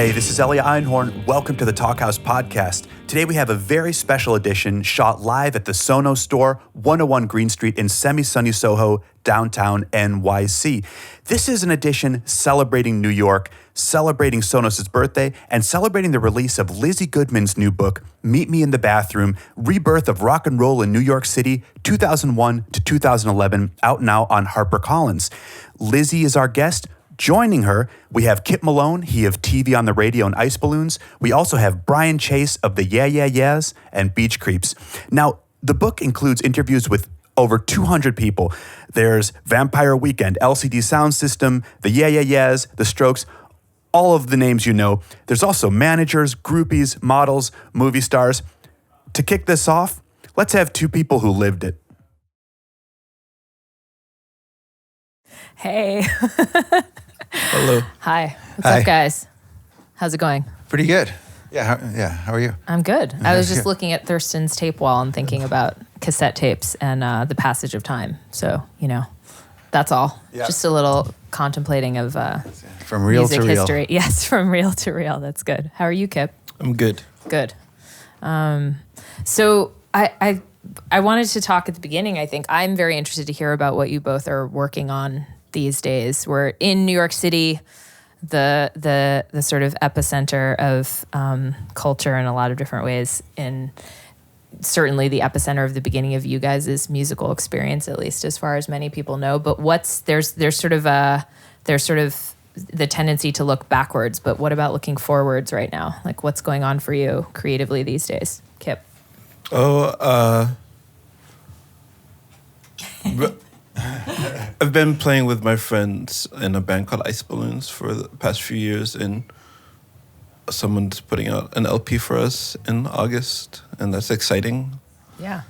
Hey, this is Elliot Einhorn. Welcome to the Talkhouse podcast. Today we have a very special edition shot live at the Sonos store, 101 Green Street in semi-sunny Soho, downtown NYC. This is an edition celebrating New York, celebrating Sonos' birthday, and celebrating the release of Lizzy Goodman's new book, Meet Me in the Bathroom, Rebirth of Rock and Roll in New York City, 2001 to 2011, out now on HarperCollins. Lizzy is our guest. Joining her, we have Kyp Malone, he of TV on the Radio and Ice Balloons. We also have Brian Chase of the Yeah Yeah Yeahs and Beach Creeps. Now, the book includes interviews with over 200 people. There's Vampire Weekend, LCD Sound System, the Yeah Yeah Yeahs, the Strokes, all of the names you know. There's also managers, groupies, models, movie stars. To kick this off, let's have two people who lived it. Hey. Hello. Hi. What's up, guys? How's it going? Pretty good. Yeah. How are you? I'm good. I was just looking at Thurston's tape wall and thinking about cassette tapes and the passage of time. So, that's all. Yeah. Just a little contemplating of From real music to real. history. Yes, from real to real. That's good. How are you, Kyp? I'm good. Good. So I wanted to talk at the beginning. I think I'm very interested to hear about what you both are working on these days. We're in New York City, the sort of epicenter of culture in a lot of different ways, and certainly the epicenter of the beginning of you guys' musical experience, at least as far as many people know. But there's sort of the tendency to look backwards, but what about looking forwards right now? Like, what's going on for you creatively these days, Kyp? I've been playing with my friends in a band called Ice Balloons for the past few years, and someone's putting out an LP for us in August, and that's exciting. Yeah.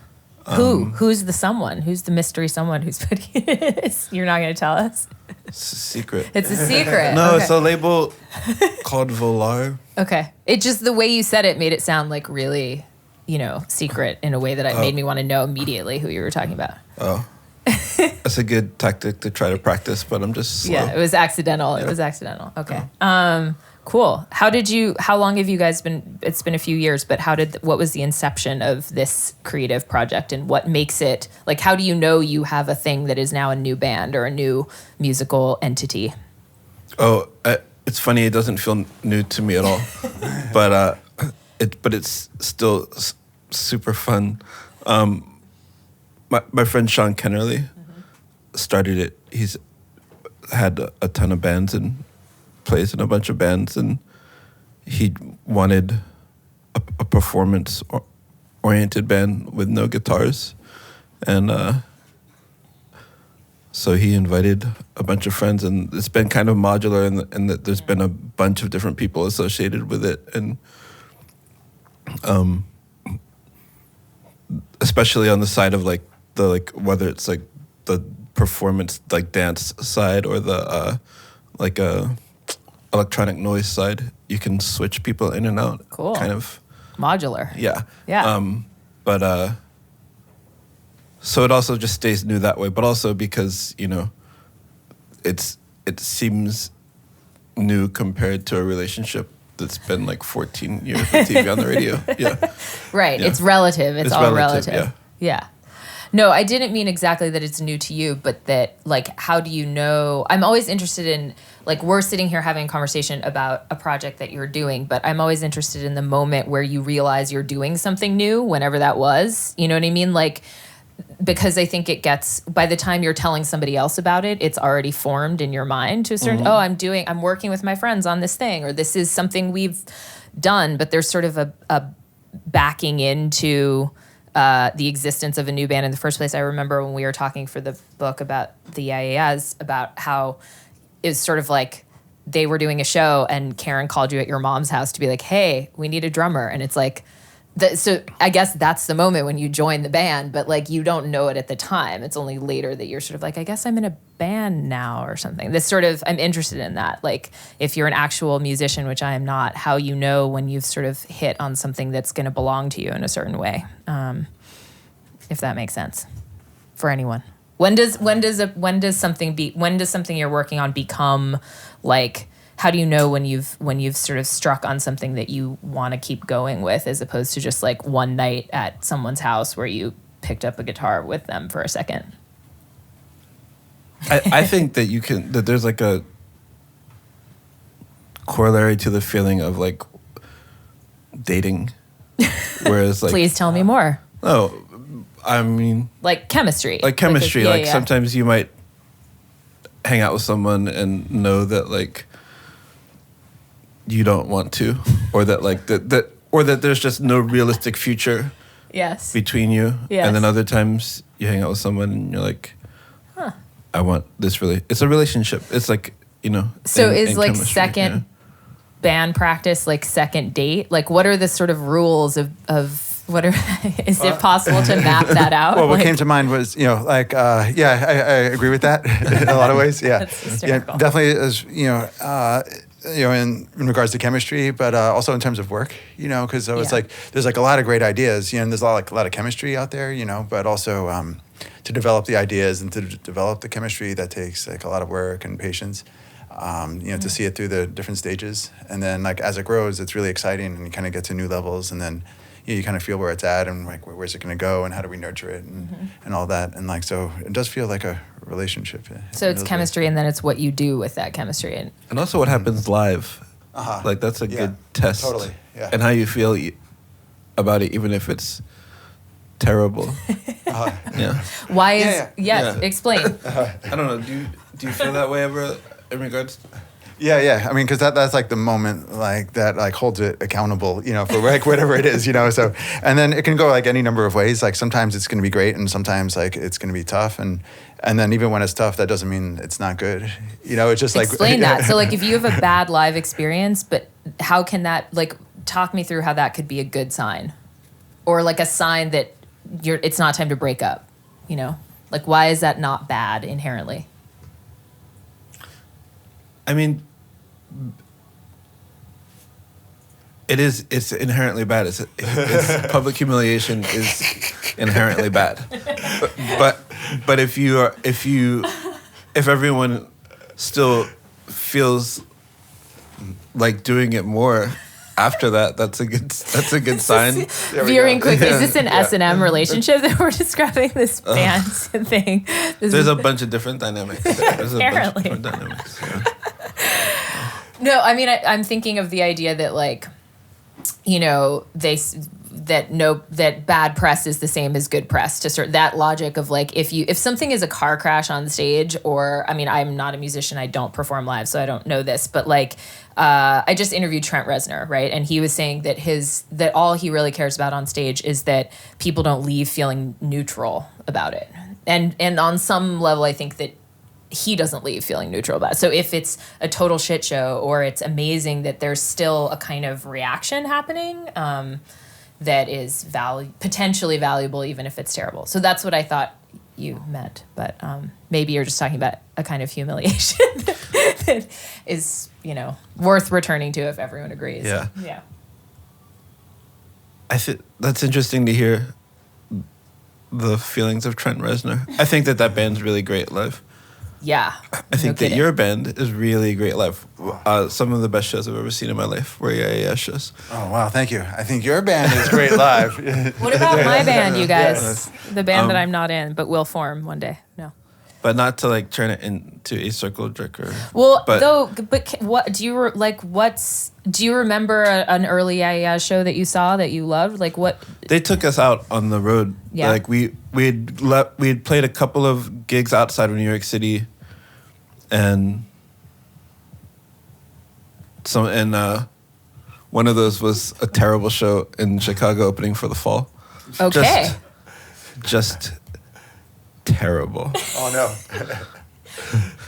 Who's the someone? Who's the mystery someone who's putting it? You're not going to tell us? It's a secret. It's a secret. No, Okay. It's a label called Volar. Okay. It just, the way you said it made it sound like really, secret in a way that made me want to know immediately who you were talking about. Oh. That's a good tactic to try to practice, but I'm just slow. Yeah, it was accidental. Yeah. It was accidental. Okay. Cool. How long have you guys been, it's been a few years, but what was the inception of this creative project, and what makes it, like, how do you know you have a thing that is now a new band or a new musical entity? Oh, it's funny. It doesn't feel new to me at all, but it's still super fun. My friend Sean Kennerly started it. He's had a ton of bands and plays in a bunch of bands, and he wanted a performance-oriented band with no guitars. And so he invited a bunch of friends, and it's been kind of modular, and that there's been a bunch of different people associated with it. And especially on the side of whether it's like the performance, like dance side, or the electronic noise side, you can switch people in and out. Cool. Kind of modular. Yeah. Yeah. So it also just stays new that way, but also because it seems new compared to a relationship that's been like 14 years with TV on the radio. Yeah. Right. Yeah. It's relative. It's all relative. Yeah. No, I didn't mean exactly that it's new to you, but that, like, how do you know? I'm always interested in, like, we're sitting here having a conversation about a project that you're doing, but I'm always interested in the moment where you realize you're doing something new, whenever that was. You know what I mean? Like, because I think it gets, by the time you're telling somebody else about it, it's already formed in your mind to a certain, I'm working with my friends on this thing, or this is something we've done, but there's sort of a backing into the existence of a new band in the first place. I remember when we were talking for the book about the Yeah Yeah Yeahs, about how it's sort of like they were doing a show and Karen called you at your mom's house to be like, hey, we need a drummer. And it's like, so I guess that's the moment when you join the band, but like you don't know it at the time. It's only later that you're sort of like, I guess I'm in a band now or something. This sort of, I'm interested in that. Like if you're an actual musician, which I am not, how you know when you've sort of hit on something that's going to belong to you in a certain way, if that makes sense for anyone. When does something you're working on become like how do you know when you've sort of struck on something that you want to keep going with, as opposed to just like one night at someone's house where you picked up a guitar with them for a second? I think that that there's like a corollary to the feeling of like dating, whereas like Please tell me more. Oh, I mean, Like chemistry. Like sometimes you might hang out with someone and know that like you don't want to, or that like or that there's just no realistic future Yes. between you. Yes. And then other times you hang out with someone and you're like, I want this it's a relationship. It's like, So is like chemistry, second band practice like second date? Like what are the sort of rules of what are is it possible to map that out? Well, what Like- came to mind was, I agree with that in a lot of ways. Yeah, That's hysterical. definitely as in regards to chemistry, but also in terms of work, because it's like there's like a lot of great ideas, and there's a lot of chemistry out there, but also to develop the ideas and to develop the chemistry, that takes like a lot of work and patience. To see it through the different stages, and then like as it grows, it's really exciting, and you kind of get to new levels, and then you kind of feel where it's at, and like where's it going to go, and how do we nurture it, and all that, and like so it does feel like a relationship. So it's chemistry, and then it's what you do with that chemistry, and also what happens live. Like that's a good test. Totally. Yeah. And how you feel about it, even if it's terrible. Yeah. Why is Yeah. yes? Yeah. Explain. I don't know. Do you feel that way ever in regards? Yeah. I mean, because that's like the moment like that like holds it accountable, for like whatever it is, So, and then it can go like any number of ways. Like sometimes it's going to be great, and sometimes like it's going to be tough, and then even when it's tough, that doesn't mean it's not good. It's just like Explain that. So like if you have a bad live experience, but how can that like talk me through how that could be a good sign, or like a sign that it's not time to break up, Like why is that not bad inherently? I mean, it's inherently bad. It's public humiliation is inherently bad. But if everyone still feels like doing it more after that, that's a good sign. Veering quickly, is this an S&M relationship that we're describing, this band thing? There's a bunch of different dynamics. Apparently. Yeah. No, I mean, I'm thinking of the idea that like, that bad press is the same as good press, to sort that logic of like, if something is a car crash on stage, or, I mean, I'm not a musician, I don't perform live, so I don't know this, but like, I just interviewed Trent Reznor, right? And he was saying that all he really cares about on stage is that people don't leave feeling neutral about it. And on some level, I think that he doesn't leave feeling neutral about it. So if it's a total shit show or it's amazing, that there's still a kind of reaction happening that is potentially valuable, even if it's terrible. So that's what I thought you meant. But maybe you're just talking about a kind of humiliation that is, worth returning to if everyone agrees. Yeah. Yeah. I think that's interesting to hear the feelings of Trent Reznor. I think that band's really great live. Yeah. I think that your band is really great live. Some of the best shows I've ever seen in my life were your shows. Oh, wow. Thank you. I think your band is great live. What about my band, you guys? The band that I'm not in, but will form one day. No. But not to like turn it into a circle jerk or. Well, what do you do you remember an early Yeah show that you saw that you loved? Like what? They took us out on the road. Yeah. Like we'd played a couple of gigs outside of New York City, and one of those was a terrible show in Chicago opening for the Fall. Okay. Just terrible. Oh, no.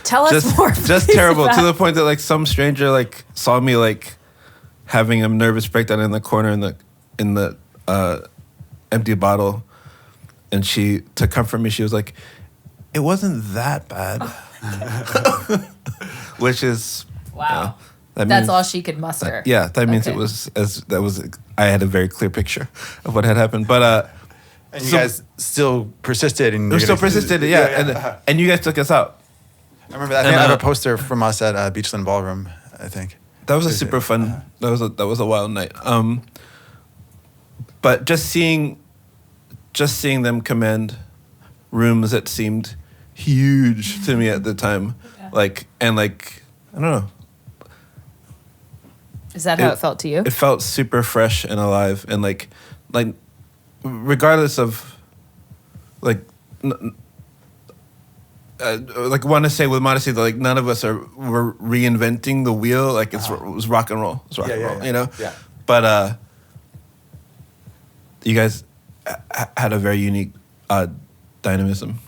Tell us more. Just please, terrible, about- to the point that like some stranger like saw me like having a nervous breakdown in the corner in the empty bottle, and to comfort me, she was like, "It wasn't that bad," which is Wow. that That's means- all she could muster. that means Okay. it was I had a very clear picture of what had happened, but And you guys still persisted. And we still persisted, yeah. And you guys took us out. I remember that. I think I have a poster from us at Beachland Ballroom I think. That was a super fun. That was a wild night. But just seeing them command rooms that seemed huge to me at the time, like I don't know. Is that how it felt to you? It felt super fresh and alive, and like regardless of like want to say with modesty that like none of us were reinventing the wheel. Like it was rock and roll. It's rock and roll, you know. Yeah. But you guys had a very unique dynamism,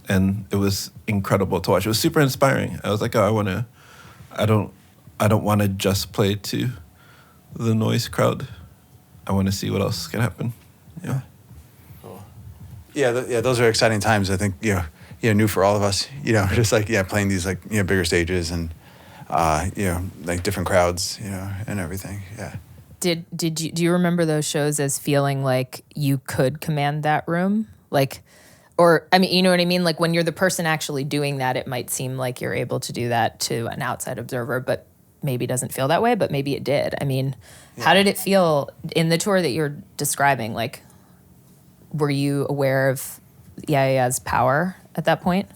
and it was incredible to watch. It was super inspiring. I was like, oh, I don't want to just play to the noise crowd. I want to see what else can happen. Yeah. Cool. Yeah, those are exciting times. I think new for all of us. Just like playing these like bigger stages and like different crowds, and everything. Yeah. Do you remember those shows as feeling like you could command that room? Like, or, I mean, you know what I mean? Like when you're the person actually doing that, it might seem like you're able to do that to an outside observer, but maybe doesn't feel that way, but maybe it did. I mean, how did it feel in the tour that you're describing? Like, were you aware of Yaya's power at that point?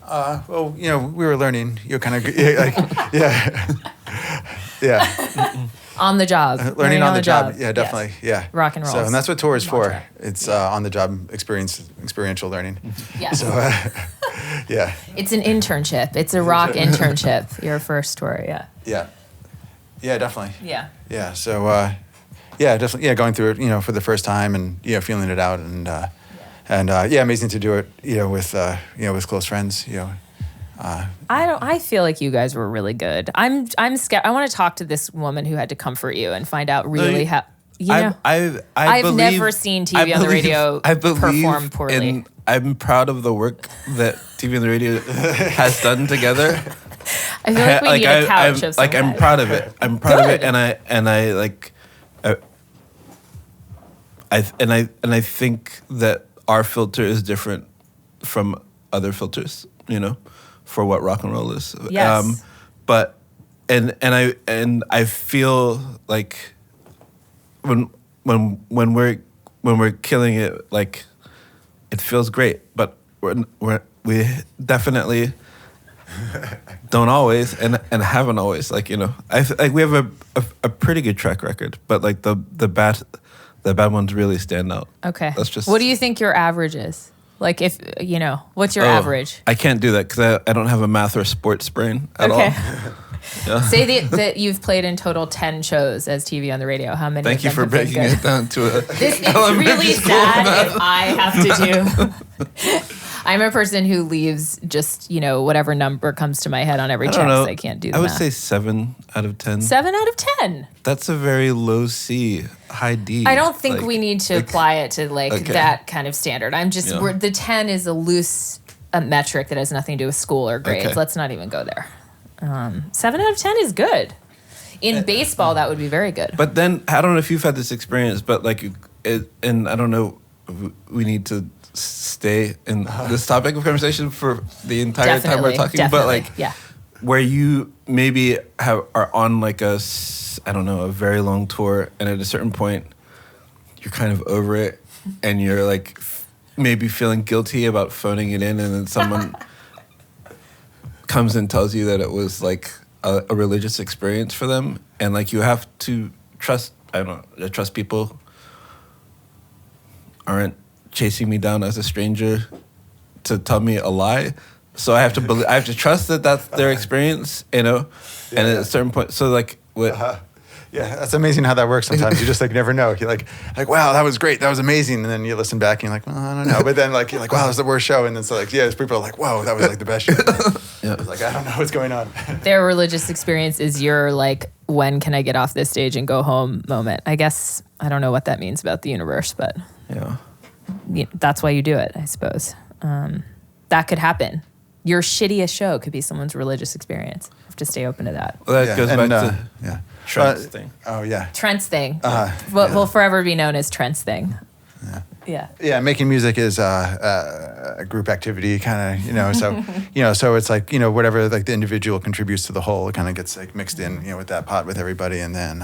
Well, we were learning, kind of, yeah. On the job. Learning on the job. Yeah, definitely. Yes. Yeah. Rock and roll. So, and that's what tour is for. Mantra. It's on the job experiential learning. Yeah. So, yeah. It's an internship. It's a rock internship. Your first tour, yeah. Yeah. Yeah, definitely. Yeah. Yeah. So, definitely. Yeah, going through it, for the first time and feeling it out and amazing to do it, with close friends, I feel like you guys were really good. I'm scared. I want to talk to this woman who had to comfort you and find out really how. I've never seen TV on the radio perform poorly. I'm proud of the work that TV on the radio has done together. I feel like we need a couch of some I'm kind. proud of it. I'm proud of it, and I think that our filter is different from other filters, for what rock and roll is. Yes. But I feel like when we're killing it, like it feels great, but we definitely don't always and haven't always, like, we have a pretty good track record, but like the bad ones really stand out. Okay. That's just. What do you think your average is? Like, if what's your average? I can't do that because I don't have a math or sports brain at all. Yeah. Say that you've played in total 10 shows as TV on the radio. How many? Thank you for breaking it down to a. It's really sad if I have to do. I'm a person who leaves just, whatever number comes to my head on every check. I can't do that. I would say 7 out of 10. 7 out of 10. That's a very low C, high D. I don't think we need to apply it to that kind of standard. I'm just, the 10 is a loose metric that has nothing to do with school or grades. Okay. Let's not even go there. 7 out of 10 is good. In baseball, that would be very good. But then, I don't know if you've had this experience, but and I don't know, we need to stay in this topic of conversation for the entire time we're talking. Definitely. But where you maybe are on like a very long tour, and at a certain point, you're kind of over it, and you're like maybe feeling guilty about phoning it in, and then someone comes and tells you that it was like a religious experience for them, and like you have to trust. Trust people aren't chasing me down as a stranger to tell me a lie. So I have to believe. I have to trust that that's their experience, and at a certain point, so like what. Yeah, that's amazing how that works sometimes. You just never know. You're like, wow, that was great. That was amazing. And then you listen back and you're like, well, I don't know. But then you're like, wow, that was the worst show. And then so people are like, whoa, that was the best show. Yeah. Like, I don't know what's going on. Their religious experience is your when can I get off this stage and go home moment. I guess, I don't know what that means about the universe, but that's why you do it, I suppose. That could happen. Your shittiest show could be someone's religious experience. You have to stay open to that. Well, that goes back to Trent's thing. Oh, yeah. Trent's thing. Will forever be known as Trent's thing. Yeah. Yeah, making music is a group activity, kind of, So, so it's like, whatever like the individual contributes to the whole, it kind of gets like mixed in, with that pot with everybody, and then,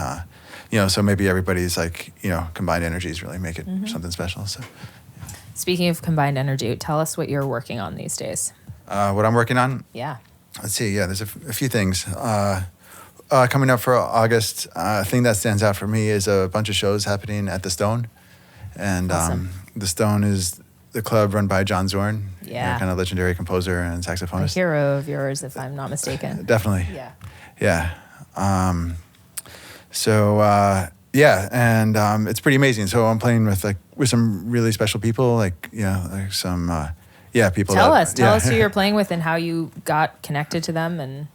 so maybe everybody's like, combined energies really make it something special. So, Speaking of combined energy, tell us what you're working on these days. what I'm working on? Yeah. Let's see. Yeah, there's a few things. Coming up for August, a thing that stands out for me is a bunch of shows happening at the Stone. And Awesome. the Stone is the club run by John Zorn, Yeah. kind of legendary composer and A saxophonist. hero of yours, if I'm not mistaken. Definitely. Yeah. Yeah. And it's pretty amazing. So I'm playing with some really special people, like some people. Tell that, us who you're playing with and how you got connected to them, and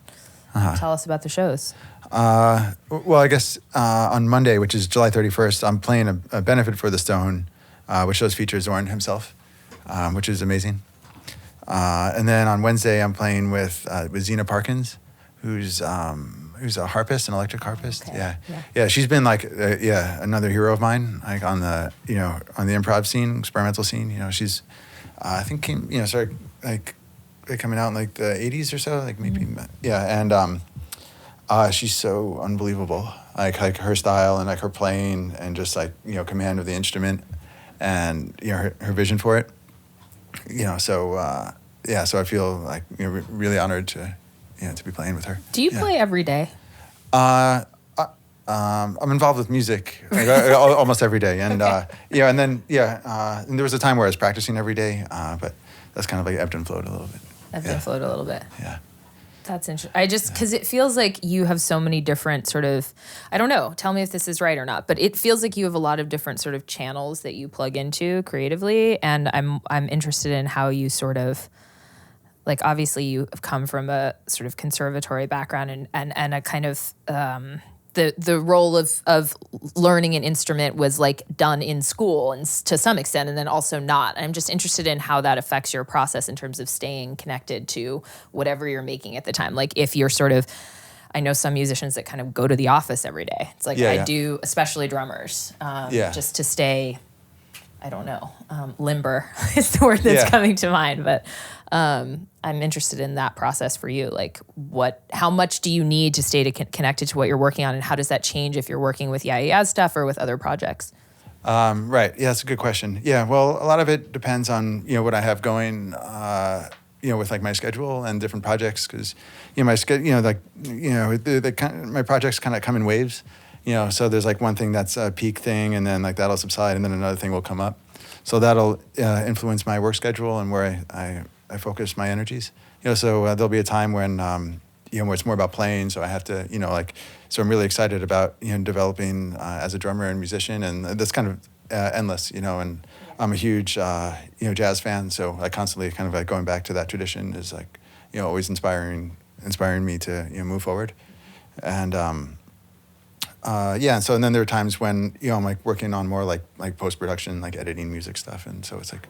tell us about the shows. Well, I guess on Monday, which is July 31st, I'm playing a benefit for the Stone, which does feature Zorn himself, which is amazing. And then on Wednesday, I'm playing with Zena Parkins, who's a harpist, an electric harpist. Okay. Yeah. She's been like another hero of mine, like on the on the improv scene, experimental scene. She's I think started like coming out in like the 80s or so, like maybe and. She's so unbelievable, like her style and like her playing and just like command of the instrument, and her vision for it. So I feel like really honored to be playing with her. Do you play every day? I'm involved with music like, almost every day, and and there was a time where I was practicing every day, but that's kind of like ebbed and flowed a little bit. Yeah. That's interesting. Because it feels like you have so many different sort of, I don't know, tell me if this is right or not, but it feels like you have a lot of different sort of channels that you plug into creatively. And I'm interested in how you sort of, like, obviously you have come from a sort of conservatory background and a kind of, the role of learning an instrument was like done in school and to some extent, and then also not. I'm just interested in how that affects your process in terms of staying connected to whatever you're making at the time. Like if you're sort of, I know some musicians that kind of go to the office every day. It's like I do, especially drummers, just to stay, I don't know, limber is the word that's coming to mind, but I'm interested in that process for you. Like how much do you need to stay connected to what you're working on, and how does that change if you're working with stuff or with other projects? Right. Yeah, that's a good question. Yeah. Well, a lot of it depends on what I have going, with like my schedule and different projects, because my schedule, my projects kind of come in waves. So there's like one thing that's a peak thing, and then like that'll subside, and then another thing will come up. So that'll influence my work schedule and where I focus my energies. So there'll be a time when where it's more about playing. So I have to so I'm really excited about developing as a drummer and musician, and that's kind of endless. And I'm a huge jazz fan, so I constantly kind of like going back to that tradition is like always inspiring me to move forward, and. And so and then there are times when I'm like working on more like post production, like editing music stuff, and so it's like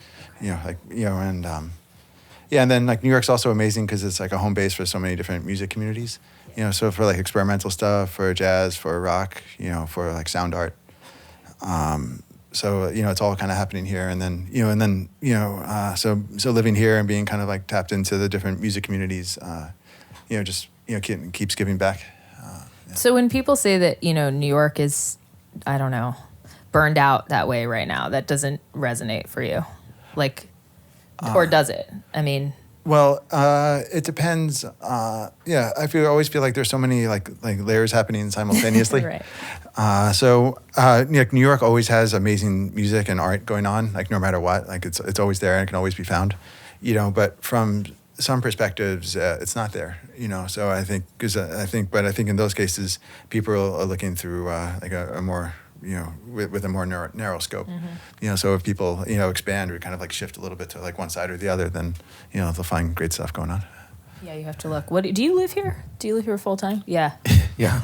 and then like New York's also amazing because it's like a home base for so many different music communities. So for like experimental stuff, for jazz, for rock, for like sound art. So it's all kind of happening here, and then so living here and being kind of like tapped into the different music communities, keeps giving back. So when people say that, New York is, I don't know, burned out that way right now, that doesn't resonate for you? Like, or does it? I mean... Well, it depends. I always feel like there's so many like layers happening simultaneously. Right. New York always has amazing music and art going on, like no matter what. Like it's always there and it can always be found. But from some perspectives, it's not there. So I think in those cases, people are looking through like a more with a more narrow scope. Mm-hmm. So if people expand or kind of like shift a little bit to like one side or the other, then they'll find great stuff going on. Yeah, you have to look. Do you live here? Do you live here full time? Yeah. Yeah.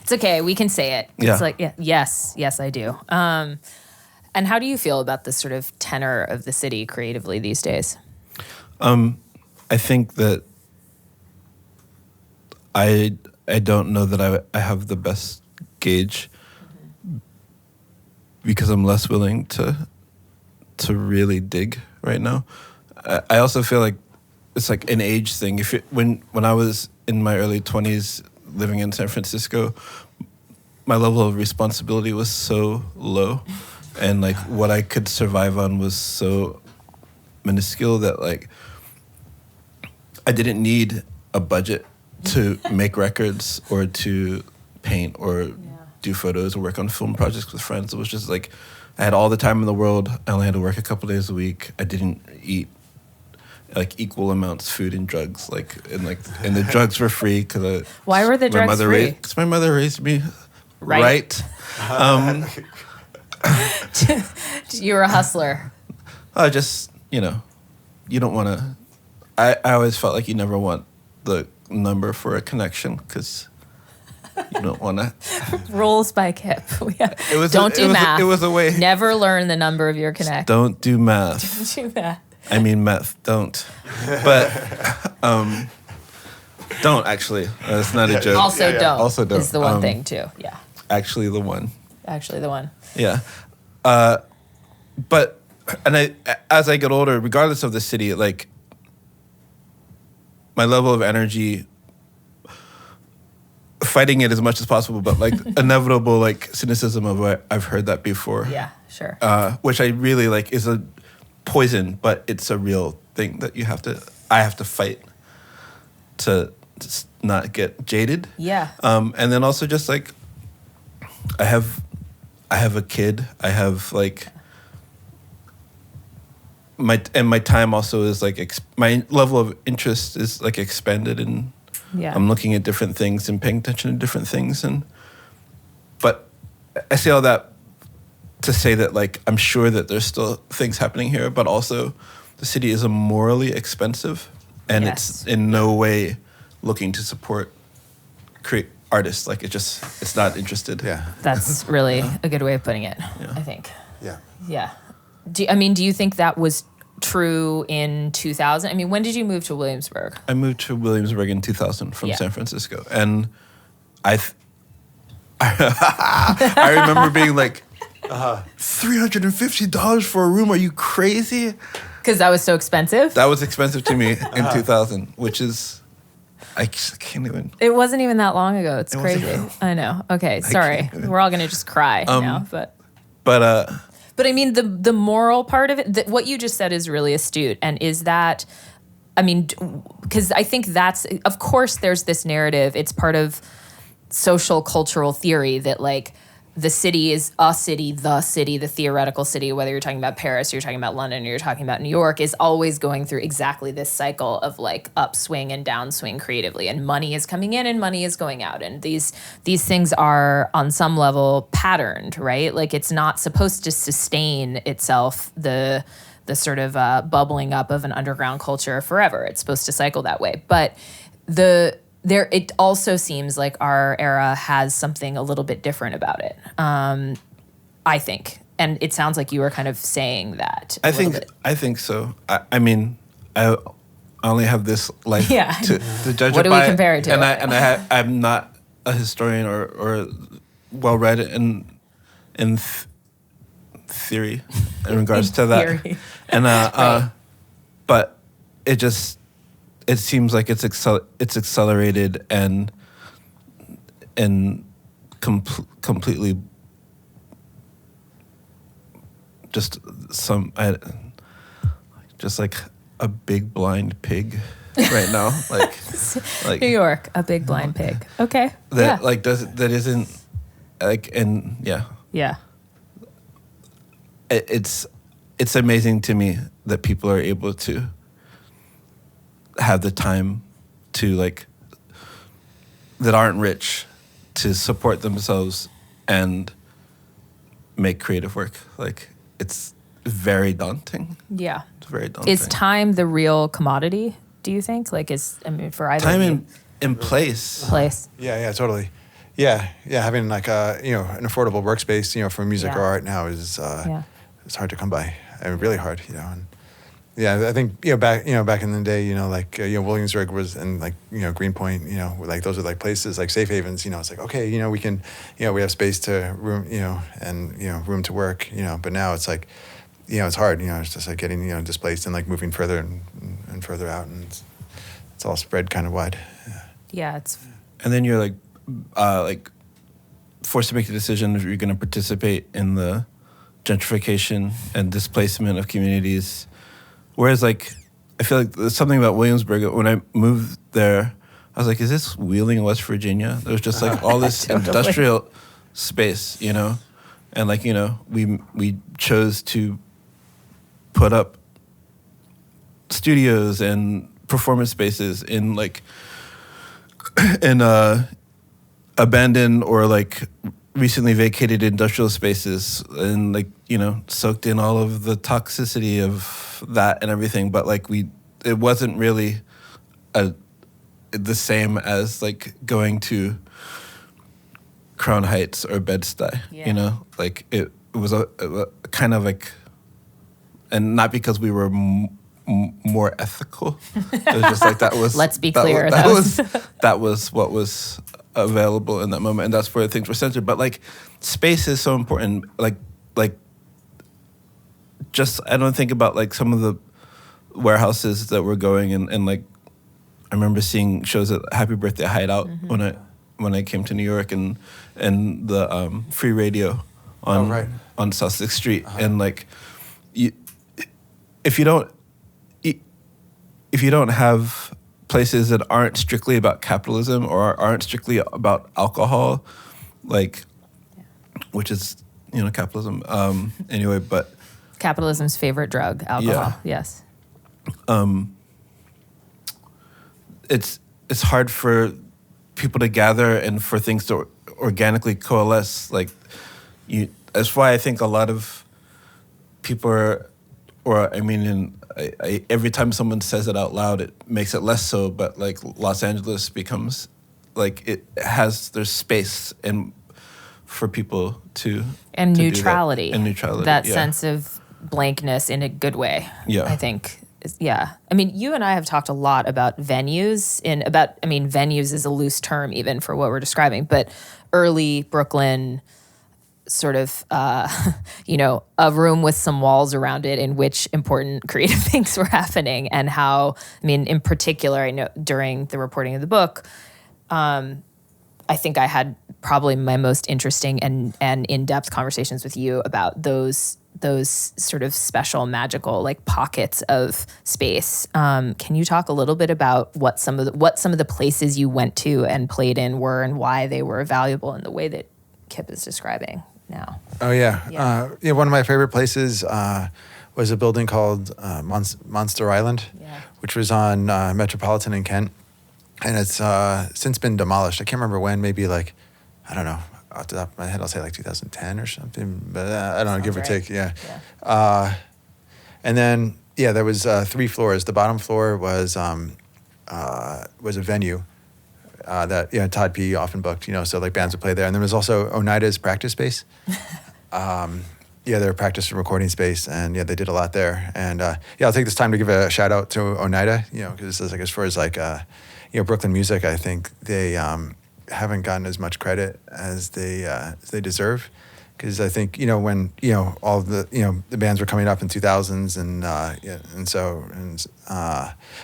It's okay. We can say it. Yeah. It's like yes, I do. And how do you feel about the sort of tenor of the city creatively these days? I think that I don't know that I have the best gauge because I'm less willing to to really dig right now. I also feel like it's like an age thing. When I was in my early 20s living in San Francisco, my level of responsibility was so low, and like what I could survive on was so minuscule that like I didn't need a budget to make records or to paint or do photos or work on film projects with friends. It was just like I had all the time in the world. I only had to work a couple days a week. I didn't eat like equal amounts of food and drugs, and the drugs were free because why were the drugs free? Because my mother raised me right. You were a hustler. Just you don't want to. I always felt like you never want the number for a connection because you don't want to. Rules by Kyp. Don't do math. It was a way. Never learn the number of your connect. Don't do math. Don't do math. I mean meth. Don't. But don't actually. That's not a joke. Also don't. Also don't. Is the one thing too. Yeah. Actually, the one. Actually, the one. Yeah. But as I get older, regardless of the city, like my level of energy, fighting it as much as possible, but like inevitable like cynicism of what I've heard that before. Yeah, sure. Which I really like is a poison, but it's a real thing that I have to fight to not get jaded. Yeah. And then also just like I have a kid. I have like my time also is like my level of interest is like expanded, and I'm looking at different things and paying attention to different things, but I say all that to say that like I'm sure that there's still things happening here, but also the city is immorally expensive, and it's in no way looking to support artists. Like it's not interested. Yeah, that's really a good way of putting it. Yeah. I think. Yeah. Do you think that was true in 2000? I mean, when did you move to Williamsburg? I moved to Williamsburg in 2000 from San Francisco, and I remember being like, $350 for a room? Are you crazy? Because that was so expensive? That was expensive to me in 2000, which is, I can't even. It wasn't even that long ago. It's crazy. I know. Okay, sorry. We're all going to just cry now. But I mean, the moral part of it, what you just said is really astute. And is that, I mean, because I think that's, of course, there's this narrative. It's part of social cultural theory that like, the city is a city, the theoretical city, whether you're talking about Paris, or you're talking about London, or you're talking about New York, is always going through exactly this cycle of like upswing and downswing creatively. And money is coming in and money is going out. And these things are on some level patterned, right? Like it's not supposed to sustain itself, the sort of bubbling up of an underground culture forever. It's supposed to cycle that way. But it also seems like our era has something a little bit different about it. I think, and it sounds like you were kind of saying that. I think so. I mean, I only have this life to judge what it do we compare it to? I'm not a historian or well read in theory in regards to that. Theory. And but it seems like it's accelerated and completely just like a big blind pig right now, like New York, a big blind pig. Okay, that isn't like, and it's amazing to me that people are able to have the time to like that aren't rich to support themselves and make creative work. Like it's very daunting. Yeah, it's very daunting. Is time the real commodity? Do you think? Like, for either time in place? Yeah, totally. Yeah. Having like an affordable workspace, for music or art now is it's hard to come by. I mean, really hard, And I think back in the day, Williamsburg was, and like Greenpoint, like those are like places like safe havens. It's like, okay, we can, we have space to room, and room to work, but now it's like, it's hard. It's just like getting displaced and like moving further and further out, and it's all spread kind of wide. Yeah, it's. And then you're like forced to make the decision if you're going to participate in the gentrification and displacement of communities. Whereas, like, I feel like there's something about Williamsburg. When I moved there, I was like, is this Wheeling, West Virginia? There was just like all this industrial space, and like, we chose to put up studios and performance spaces in like abandoned or like recently vacated industrial spaces, and like soaked in all of the toxicity of that and everything. But like it wasn't really the same as like going to Crown Heights or Bed-Stuy. Like it was a kind of like, and not because we were more ethical. It was just like that was. Let's be clear. That was what was available in that moment, and that's where things were centered. But like, space is so important. Like, just I don't think about like some of the warehouses that were going, and like, I remember seeing shows at Happy Birthday Hideout when I came to New York, and the free radio on South Sixth Street, and like, if you don't have places that aren't strictly about capitalism or aren't strictly about alcohol, like, which is capitalism anyway, but Capitalism's favorite drug, alcohol. Yeah. Yes. It's hard for people to gather and for things to organically coalesce. Like, that's why I think a lot of people are, every time someone says it out loud, it makes it less so. But like Los Angeles becomes like there's space and for people to neutrality that. And neutrality, that sense of blankness in a good way. Yeah, I think. Yeah, I mean, you and I have talked a lot about venues. Venues is a loose term even for what we're describing, but early Brooklyn, sort of, a room with some walls around it in which important creative things were happening, and how, in particular, I know during the reporting of the book, I think I had probably my most interesting and in-depth conversations with you about those sort of special magical like pockets of space. Can you talk a little bit about what some of the places you went to and played in were, and why they were valuable in the way that Kyp is describing now? Oh yeah. One of my favorite places was a building called Monster Island, which was on Metropolitan in Kent, and it's since been demolished. I can't remember when. Maybe like, I don't know. Off the top of my head, I'll say like 2010 or something, but I don't know, give or take, yeah. And then, there was 3 floors. The bottom floor was a venue that Todd P. often booked, so like bands would play there. And there was also Oneida's practice space. Their practice and recording space, and they did a lot there. And I'll take this time to give a shout out to Oneida, because like as far as like Brooklyn music, I think they haven't gotten as much credit as they deserve, because I think when all of the the bands were coming up in 2000s, and so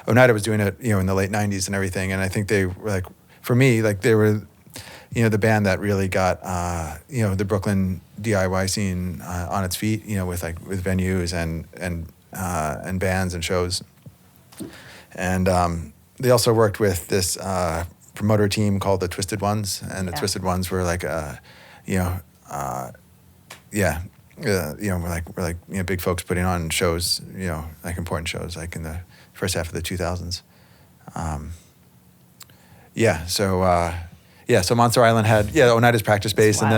Oneida was doing it in the late 90s and everything, and I think they were like, for me, like they were the band that really got the Brooklyn DIY scene on its feet, with venues and bands and shows, and they also worked with this promoter team called the Twisted Ones, and the Twisted Ones were like we're like big folks putting on shows, like important shows, like in the first half of the 2000s. So Monster Island had Oneida's practice space, and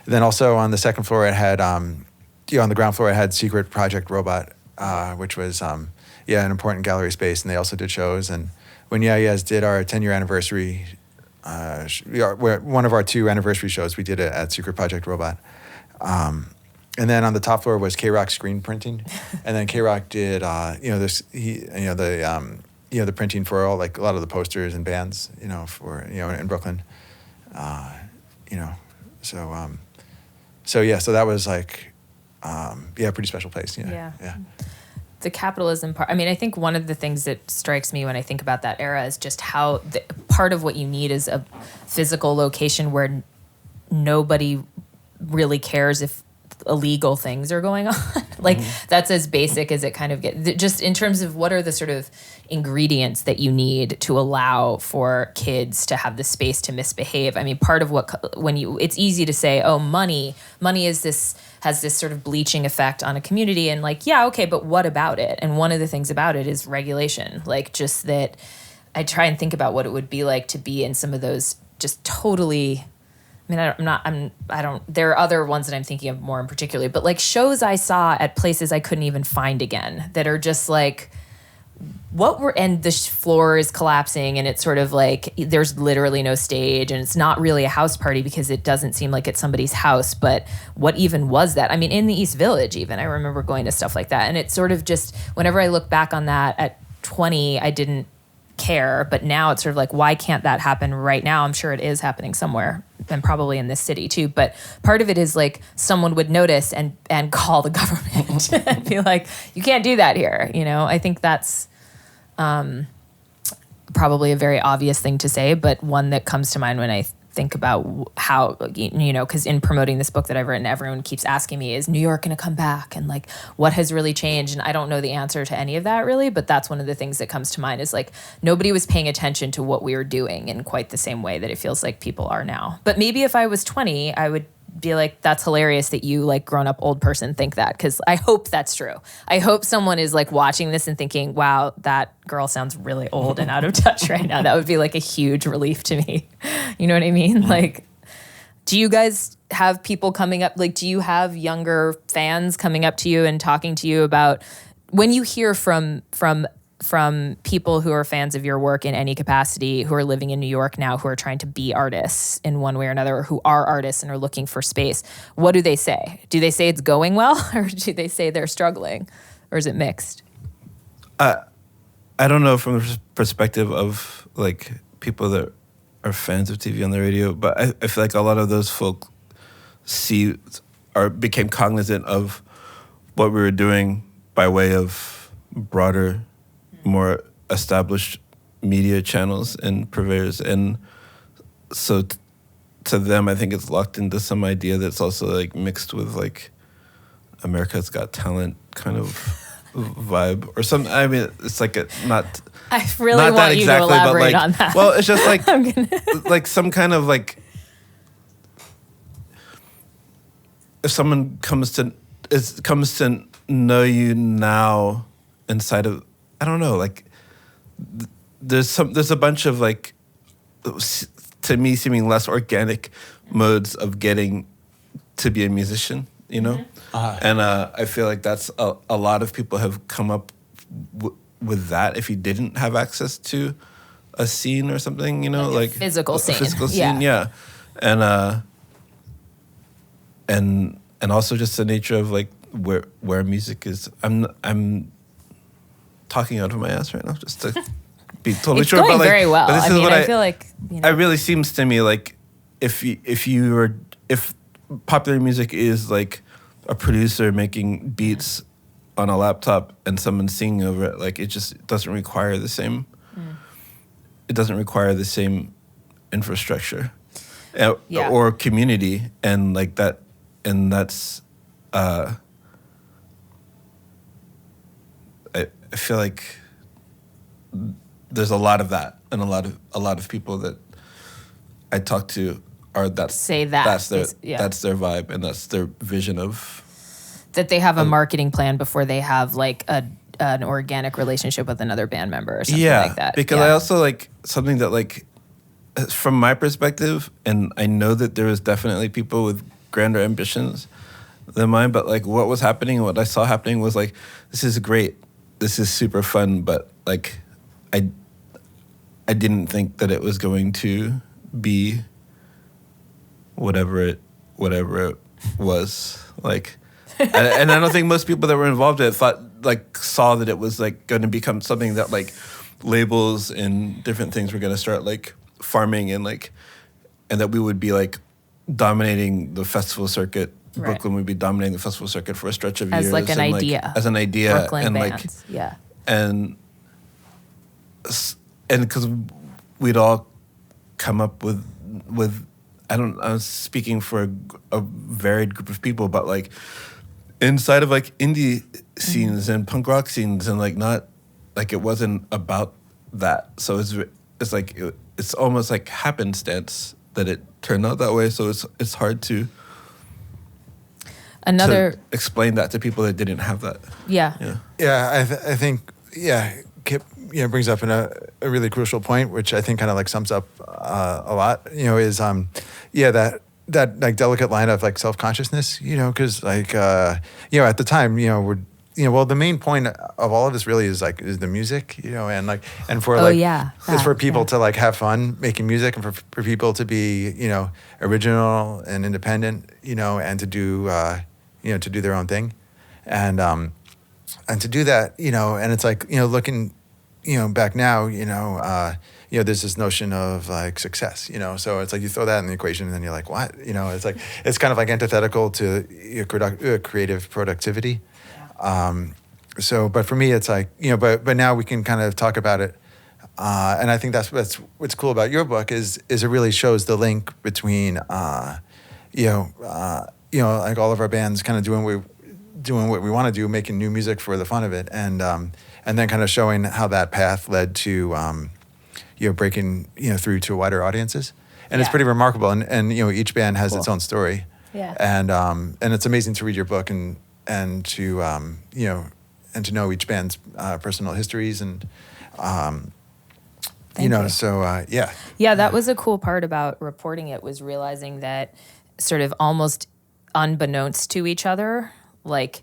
then also on the second floor it had on the ground floor it had Secret Project Robot, which was an important gallery space, and they also did shows. And when did our 10-year anniversary, one of our 2 anniversary shows, we did it at Secret Project Robot. And then on the top floor was K-Rock screen printing, and then K-Rock did the printing for all, like a lot of the posters and bands, for in Brooklyn, so that was like pretty special place. Yeah. Yeah. The capitalism part. I mean, I think one of the things that strikes me when I think about that era is just how part of what you need is a physical location where nobody really cares if illegal things are going on. Like that's as basic as it kind of gets. Just in terms of what are the sort of ingredients that you need to allow for kids to have the space to misbehave. I mean, part of it's easy to say, oh, money is this, has this sort of bleaching effect on a community. And like, yeah, okay, but what about it? And one of the things about it is regulation. Like just that I try and think about what it would be like to be in some of those just totally, I mean, there are other ones that I'm thinking of more in particular, but like shows I saw at places I couldn't even find again that are just like, and the floor is collapsing and it's sort of like, there's literally no stage and it's not really a house party because it doesn't seem like it's somebody's house, but what even was that? I mean, in the East Village even, I remember going to stuff like that. And it's sort of just, whenever I look back on that at 20, I didn't care, but now it's sort of like, why can't that happen right now? I'm sure it is happening somewhere and probably in this city too, but part of it is like someone would notice and call the government and be like, you can't do that here. I think that's probably a very obvious thing to say, but one that comes to mind when I think about how, because in promoting this book that I've written, everyone keeps asking me, is New York going to come back? And like, what has really changed? And I don't know the answer to any of that really, but that's one of the things that comes to mind is like, nobody was paying attention to what we were doing in quite the same way that it feels like people are now. But maybe if I was 20, I would be like, that's hilarious that you like grown up old person think that, because I hope that's true. I hope someone is like watching this and thinking, wow, that girl sounds really old and out of touch right now. That would be like a huge relief to me. You know what I mean? Like, do you guys have people coming up? Like, do you have younger fans coming up to you and talking to you about when you hear from people who are fans of your work in any capacity, who are living in New York now, who are trying to be artists in one way or another, or who are artists and are looking for space? What do they say? Do they say it's going well, or do they say they're struggling, or is it mixed? I don't know from the perspective of like people that are fans of TV on the radio, but I feel like a lot of those folk became cognizant of what we were doing by way of broader, more established media channels and purveyors. And so to them, I think it's locked into some idea that's also like mixed with like America's Got Talent kind of vibe or something. I mean, it's like I really want you to elaborate on that. Well, it's just like like some kind of like, if someone comes to know you now inside of, I don't know, like there's a bunch of like, to me seeming less organic modes of getting to be a musician, and I feel like that's a lot of people have come up with that. If you didn't have access to a scene or something, like a physical scene, yeah. And also just the nature of like where music is. I'm talking out of my ass right now, just to be totally it's sure. Going but like, very well. But this is what I feel like it really seems to me like if popular music is like a producer making beats on a laptop and someone singing over it, like it just doesn't require the same. It doesn't require the same infrastructure or community, and like that, and that's. I feel like there's a lot of that, and a lot of people that I talk to say that that's their vibe, and that's their vision of that they have a marketing plan before they have like an organic relationship with another band member or something like that. Because I also like something that like from my perspective, and I know that there was definitely people with grander ambitions than mine, but like what was happening and what I saw happening was like, this is great. This is super fun, but like I didn't think that it was going to be whatever it was. Like and I don't think most people that were involved in it saw that it was like going to become something that like labels and different things were going to start like farming and that we would be like dominating the festival circuit Right. Brooklyn would be dominating the festival circuit for a stretch of As years. like an and idea. As an idea. Brooklyn and bands. Yeah. And because we'd all come up with I'm speaking for a varied group of people, but like inside of like indie scenes and punk rock scenes, and like not like it wasn't about that. So it's like it's almost like happenstance that it turned out that way. So it's hard to explain that to people that didn't have that. Yeah. I think Kyp brings up a really crucial point, which I think kind of like sums up a lot. Is that like delicate line of like self-consciousness. Because like at the time the main point of all of this really is the music. And for it's for people to like have fun making music, and for people to be original and independent. And to do to do their own thing, and to do that, and it's like, looking, back now, there's this notion of like success, so it's like you throw that in the equation and then you're like, what? It's like, it's kind of like antithetical to creative productivity. But for me, it's like, but now we can kind of talk about it. And I think that's what's cool about your book is it really shows the link between, like all of our bands kind of doing what we want to do, making new music for the fun of it, and then kind of showing how that path led to breaking through to wider audiences, and it's pretty remarkable. And each band has its own story, and it's amazing to read your book and to and to know each band's personal histories and Thank you. That was a cool part about reporting it, was realizing that sort of almost unbeknownst to each other, like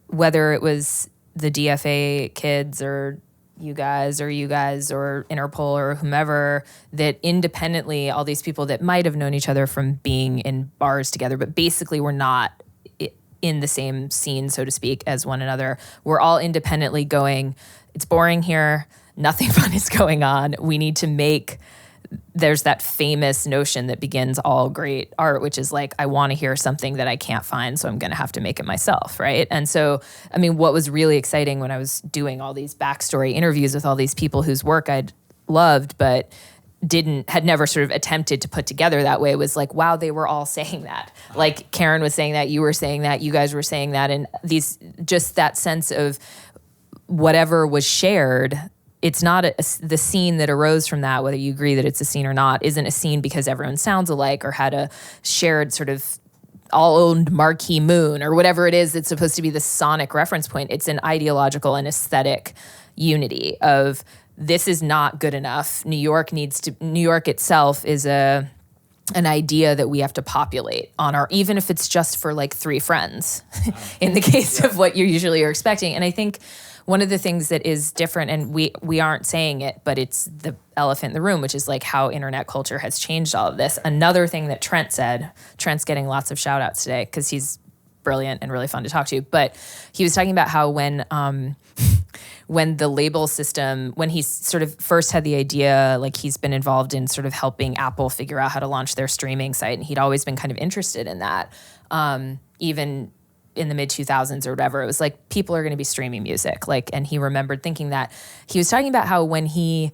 whether it was the DFA kids or you guys or Interpol or whomever, that independently all these people that might have known each other from being in bars together, but basically were not in the same scene, so to speak, as one another, we're all independently going, it's boring here, nothing fun is going on, we need to make. There's that famous notion that begins all great art, which is like, I want to hear something that I can't find, so I'm going to have to make it myself, right? And so, I mean, what was really exciting when I was doing all these backstory interviews with all these people whose work I'd loved, but had never sort of attempted to put together that way, was like, wow, they were all saying that. Like Karen was saying that, you were saying that, you guys were saying that, and just that sense of whatever was shared. It's not the scene that arose from that, whether you agree that it's a scene or not, isn't a scene because everyone sounds alike or had a shared sort of all-owned marquee moon or whatever it is that's supposed to be the sonic reference point. It's an ideological and aesthetic unity of, this is not good enough. New York itself is an idea that we have to populate on our, even if it's just for like 3 friends in the case of what you usually are expecting. And I think one of the things that is different, and we aren't saying it, but it's the elephant in the room, which is like how internet culture has changed all of this. Another thing that Trent said, Trent's getting lots of shout outs today because he's brilliant and really fun to talk to, but he was talking about how when the label system, when he sort of first had the idea, like he's been involved in sort of helping Apple figure out how to launch their streaming site, and he'd always been kind of interested in that, even in the mid-2000s or whatever. It was like, people are going to be streaming music. Like, and he remembered thinking that. He was talking about how when he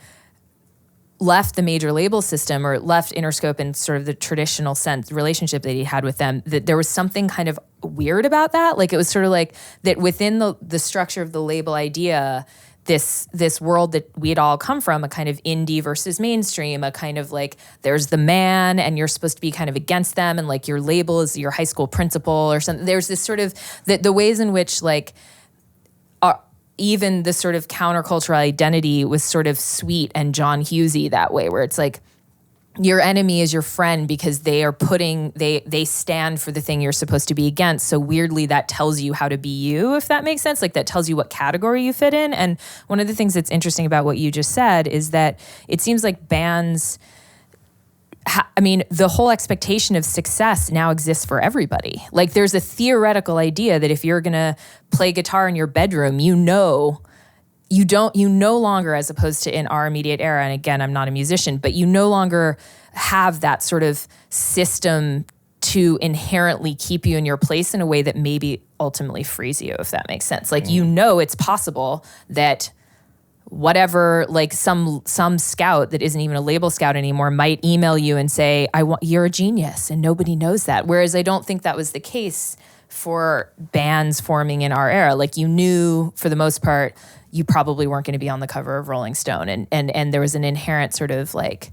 left the major label system or left Interscope in sort of the traditional sense relationship that he had with them, that there was something kind of weird about that. Like, it was sort of like that within the structure of the label idea, this world that we had all come from, a kind of indie versus mainstream, a kind of like, there's the man and you're supposed to be kind of against them, and like your label is your high school principal or something. There's this sort of, the ways in which like, even the sort of countercultural identity was sort of sweet and John Hughesy that way, where it's like, your enemy is your friend because they stand for the thing you're supposed to be against. So weirdly, that tells you how to be you, if that makes sense. Like, that tells you what category you fit in. And one of the things that's interesting about what you just said is that it seems like bands, the whole expectation of success now exists for everybody. Like, there's a theoretical idea that if you're going to play guitar in your bedroom, you no longer, as opposed to in our immediate era, and again, I'm not a musician, but you no longer have that sort of system to inherently keep you in your place in a way that maybe ultimately frees you, if that makes sense. Like, you know, it's possible that whatever, like some scout that isn't even a label scout anymore might email you and say, you're a genius, and nobody knows that. Whereas I don't think that was the case for bands forming in our era. Like, you knew for the most part, you probably weren't going to be on the cover of Rolling Stone. And there was an inherent sort of like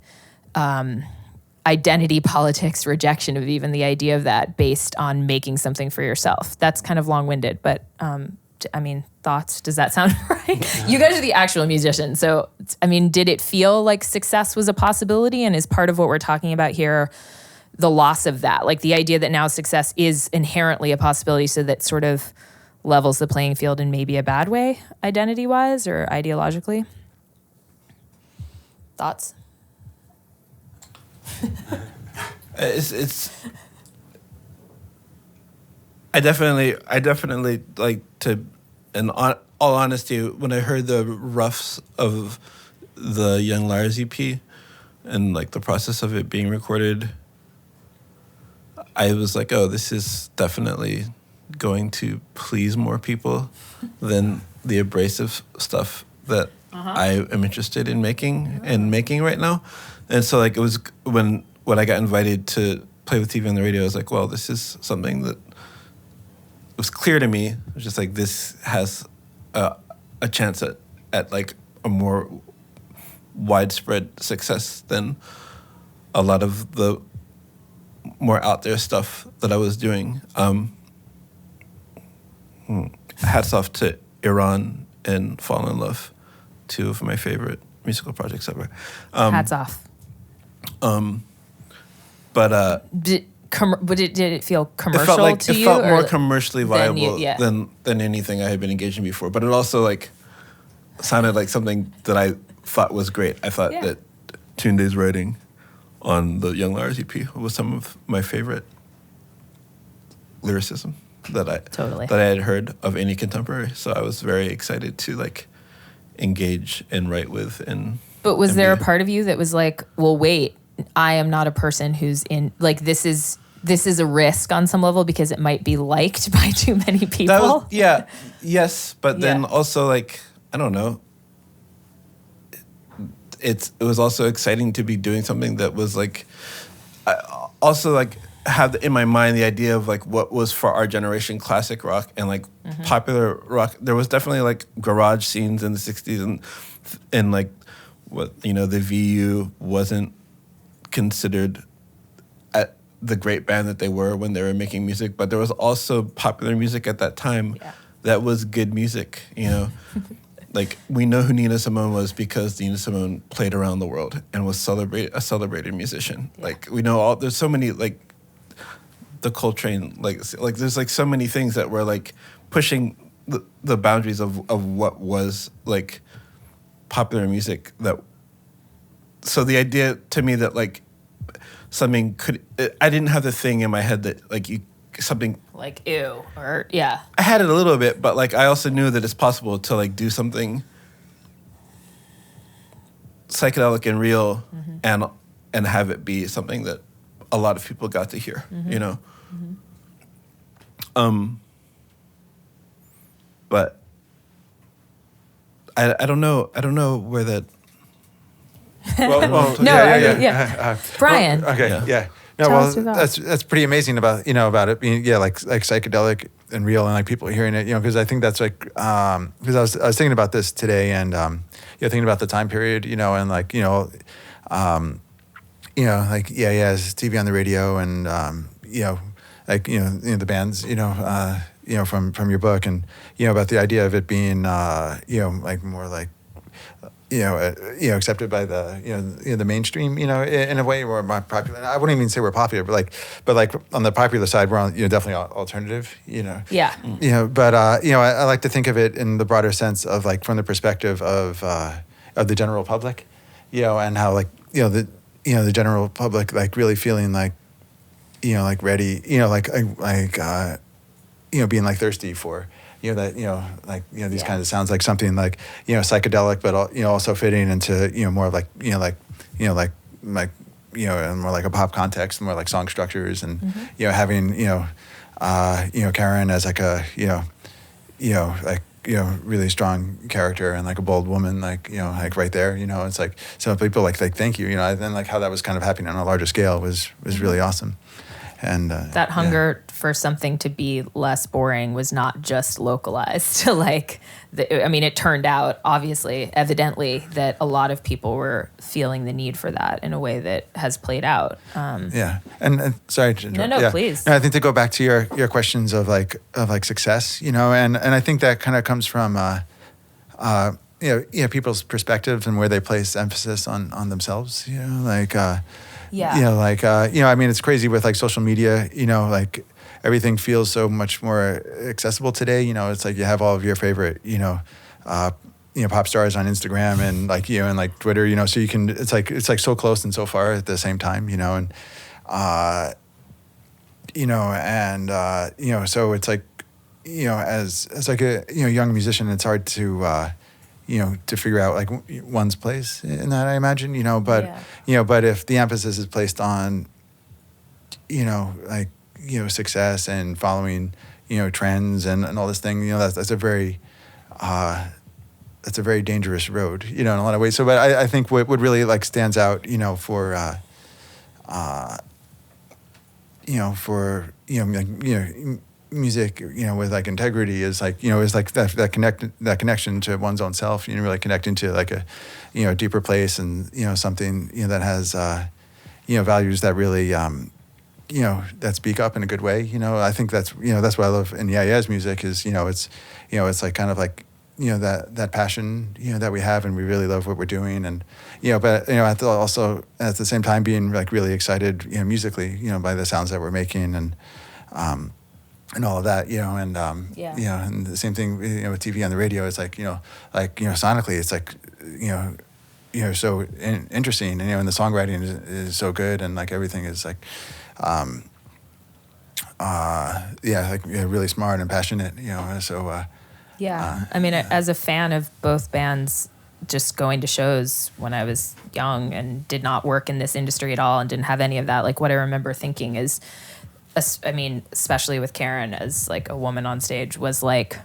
identity politics rejection of even the idea of that based on making something for yourself. That's kind of long-winded, but I mean, thoughts? Does that sound right? You guys are the actual musicians. So, I mean, did it feel like success was a possibility? And is part of what we're talking about here the loss of that? Like the idea that now success is inherently a possibility, so that sort of levels the playing field in maybe a bad way, identity-wise or ideologically? Thoughts? I definitely like to, in all honesty, when I heard the roughs of the Young Liars EP and like the process of it being recorded, I was like, oh, this is definitely going to please more people than the abrasive stuff that I am interested in making right now. And so like it was when I got invited to play with TV on the radio, I was like, well, this is something that was clear to me. It was just like, this has a chance at like a more widespread success than a lot of the more out there stuff that I was doing. Hats off to Iran and Fall in Love, two of my favorite musical projects ever. Hats off. But did it feel commercial to you? It felt more commercially viable than than anything I had been engaged in before. But it also like sounded like something that I thought was great. I thought that Tunde's writing on the Young Liars EP was some of my favorite lyricism that I had heard of any contemporary. So I was very excited to like engage and write with. But was there a part of you that was like, well, wait, I am not a person who's in, like, this is a risk on some level because it might be liked by too many people? Yes, but then also like, I don't know. It was also exciting to be doing something that was like, I also like have in my mind the idea of like what was for our generation classic rock and like popular rock. There was definitely like garage scenes in the 60s and like what, you know, the VU wasn't considered the great band that they were when they were making music, but there was also popular music at that time that was good music, you know. Like, we know who Nina Simone was because Nina Simone played around the world and was a celebrated musician. Yeah. Like, we know there's so many, like, the Coltrane, like there's, like, so many things that were, like, pushing the boundaries of what was, like, popular music. So the idea to me that, like, something I didn't have the thing in my head that, like, something like ew or I had it a little bit, but like I also knew that it's possible to like do something psychedelic and real and have it be something that a lot of people got to hear, you know. But I don't know where that Brian. No, Tell us well, your that's pretty amazing about it being like psychedelic and real and like people hearing it, you know, because I think that's like because I was thinking about this today and thinking about the time period, you know, and like like it's TV on the radio and like the bands from your book and about the idea of it being like more like accepted by the the mainstream, in a way we're more popular. I wouldn't even say we're popular, but like on the popular side, we're on, definitely alternative, Yeah. But I like to think of it in the broader sense of like from the perspective of the general public, and how like the general public like really feeling like like ready, being like thirsty for. These kinds of sounds like something like psychedelic, but also fitting into more of like in more like a pop context, more like song structures, and having Karen as like a really strong character and like a bold woman, like right there, it's like so people like thank you, and then like how that was kind of happening on a larger scale was really awesome. And that hunger for something to be less boring was not just localized to like it turned out evidently that a lot of people were feeling the need for that in a way that has played out. And sorry to interrupt. No, please. No, I think to go back to your questions of success, and I think that kind of comes from people's perspectives and where they place emphasis on themselves, it's crazy with like social media, like everything feels so much more accessible today. It's like you have all of your favorite, pop stars on Instagram and like Twitter, so you can, it's like so close and so far at the same time, so it's like, as like a, young musician, it's hard to figure out like one's place in that, I imagine, but if the emphasis is placed on, success and following, trends and all this thing, that's a very dangerous road, in a lot of ways. So, but I think what really like stands out, for music, with like integrity is like, is like that connection to one's own self, really connecting to like a, deeper place and, something, that has, values that really, that speak up in a good way. I think that's what I love in Yaya's music is, it's like kind of like, that passion, that we have, and we really love what we're doing. And, but, also at the same time being like really excited, musically, by the sounds that we're making and all of that, and the same thing, with TV on the radio, it's like, sonically, it's like, so interesting, and the songwriting is so good, and like everything is like, really smart and passionate, so. As a fan of both bands, just going to shows when I was young and did not work in this industry at all and didn't have any of that, like what I remember thinking is, especially with Karen as like a woman on stage, was like,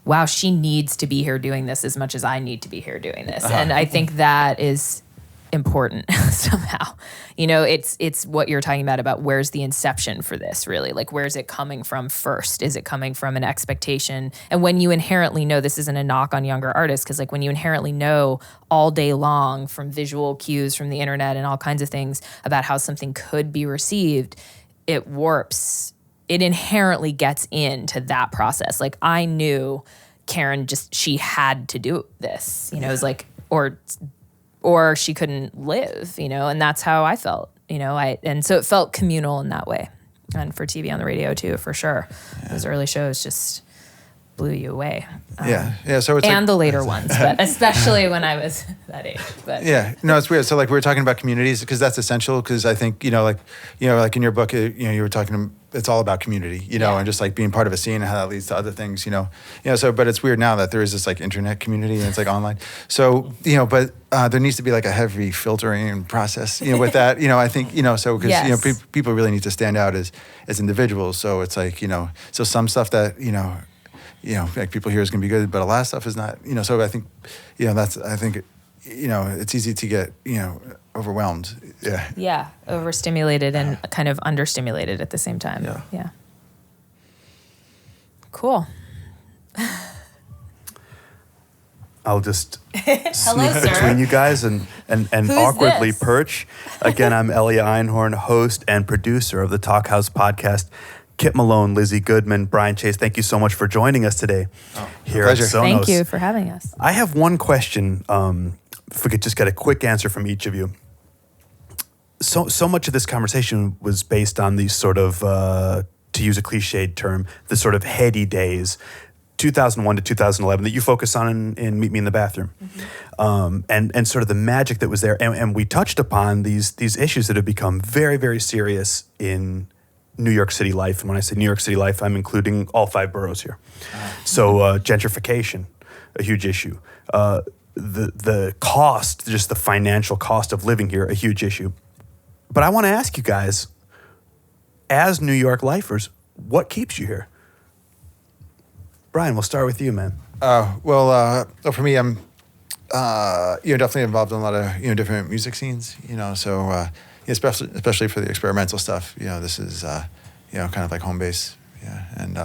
wow, she needs to be here doing this as much as I need to be here doing this. And I think that is important somehow. It's what you're talking about where's the inception for this really? Like, where's it coming from first? Is it coming from an expectation? And when you inherently know, this isn't a knock on younger artists, because like when you inherently know all day long from visual cues from the internet and all kinds of things about how something could be received, it warps, it inherently gets into that process. Like I knew Karen she had to do this, it was like, or she couldn't live, and that's how I felt, and so it felt communal in that way. And for TV on the radio too, for sure. Those early shows just blew you away. So it's and the later ones, but especially when I was that age. But it's weird. So like we were talking about communities because that's essential. Because I think like in your book, you were talking. It's all about community, and just like being part of a scene and how that leads to other things, So, but it's weird now that there is this like internet community and it's like online. So, but there needs to be like a heavy filtering process, with that, I think, so because people really need to stand out as individuals. So it's like so some stuff that like people hear is gonna be good, but a lot of stuff is not. So I think it's easy to get overwhelmed. Overstimulated and kind of understimulated at the same time. Cool. I'll just Hello, sneak sir. between you guys and awkwardly this? perch. Again, I'm Elliot Einhorn, host and producer of the Talkhouse podcast. Kyp Malone, Lizzy Goodman, Brian Chase, thank you so much for joining us today here at Sonos. Thank you for having us. I have one question. If we could just get a quick answer from each of you. So much of this conversation was based on these sort of, to use a cliched term, the sort of heady days, 2001 to 2011, that you focus on in Meet Me in the Bathroom, and sort of the magic that was there. And we touched upon these issues that have become very, very serious in New York City life. And when I say New York City life, I'm including all 5 boroughs here. So gentrification, a huge issue. The cost, just the financial cost of living here, a huge issue. But I want to ask you guys, as New York lifers, what keeps you here? Brian, we'll start with you, man. Well, for me, I'm definitely involved in a lot of different music scenes. So especially for the experimental stuff. This is kind of like home base. Yeah, and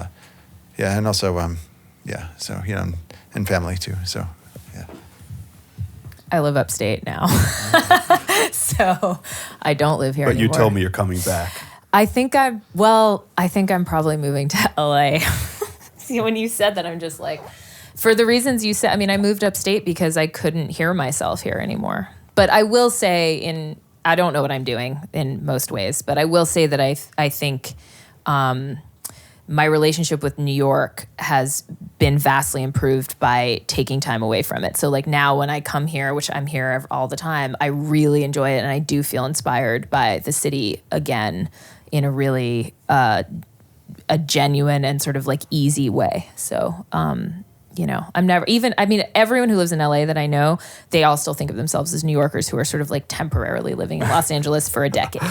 also So and family too. So yeah. I live upstate now, so I don't live here But anymore. you told me you're coming back. I think I'm probably moving to LA. See, when you said that, I'm just like, for the reasons you said. I mean, I moved upstate because I couldn't hear myself here anymore. But I will say, I don't know what I'm doing in most ways, but I will say that I think my relationship with New York has been vastly improved by taking time away from it. So like now when I come here, which I'm here all the time, I really enjoy it, and I do feel inspired by the city again in a really a genuine and sort of like easy way. So everyone who lives in LA that I know, they all still think of themselves as New Yorkers who are sort of like temporarily living in Los Angeles for a decade,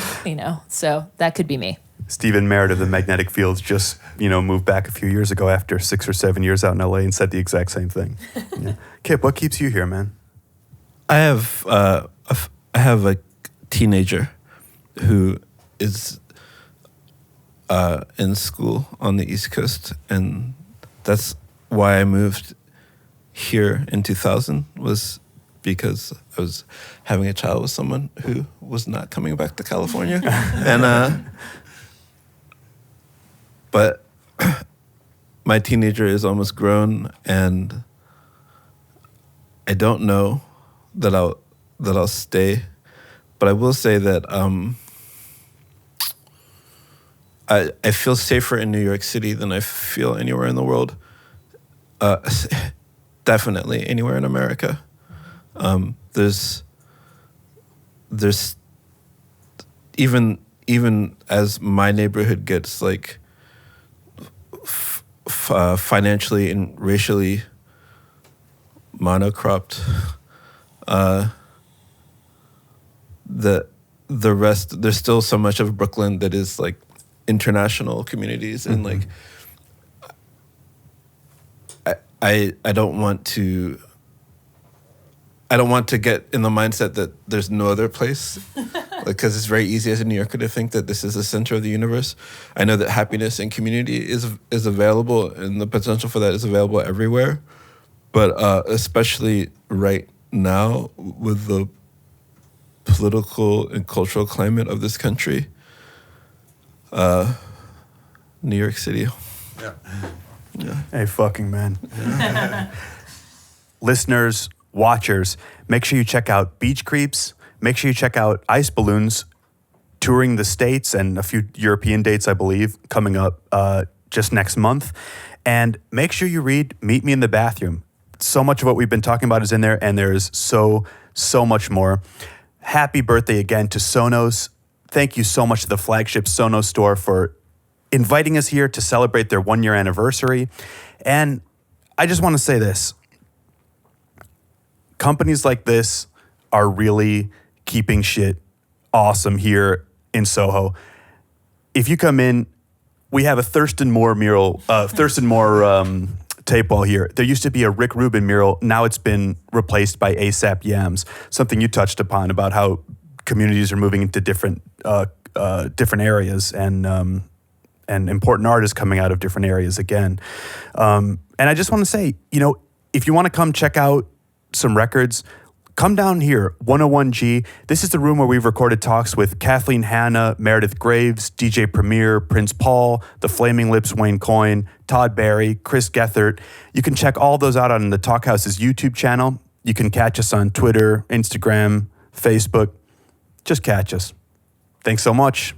So that could be me. Stephen Merritt of the Magnetic Fields just, moved back a few years ago after 6 or 7 years out in LA and said the exact same thing. Yeah. Kyp, what keeps you here, man? I have a teenager who is in school on the East Coast, and that's why I moved here in 2000, was because I was having a child with someone who was not coming back to California. But my teenager is almost grown, and I don't know that I'll stay. But I will say that I feel safer in New York City than I feel anywhere in the world. Definitely anywhere in America. There's even as my neighborhood gets like financially and racially monocropped, the rest, there's still so much of Brooklyn that is like international communities, and like I don't want to get in the mindset that there's no other place, because it's very easy as a New Yorker to think that this is the center of the universe. I know that happiness and community is available, and the potential for that is available everywhere, but especially right now with the political and cultural climate of this country, New York City. Yeah. Hey, fucking man. Listeners, watchers, make sure you check out Beach Creeps. Make sure you check out Ice Balloons touring the States and a few European dates, I believe, coming up just next month. And make sure you read Meet Me in the Bathroom. So much of what we've been talking about is in there, and there's so much more. Happy birthday again to Sonos. Thank you so much to the flagship Sonos store for inviting us here to celebrate their 1-year anniversary. And I just want to say this. Companies like this are really keeping shit awesome here in Soho. If you come in, we have a Thurston Moore mural, tape wall here. There used to be a Rick Rubin mural. Now it's been replaced by ASAP Yams, something you touched upon about how communities are moving into different areas, and important art is coming out of different areas again. And I just want to say, if you want to come check out some records, come down here, 101G. This is the room where we've recorded talks with Kathleen Hanna, Meredith Graves, DJ Premier, Prince Paul, The Flaming Lips, Wayne Coyne, Todd Barry, Chris Gethert. You can check all those out on the Talkhouse's YouTube channel. You can catch us on Twitter, Instagram, Facebook. Just catch us. Thanks so much.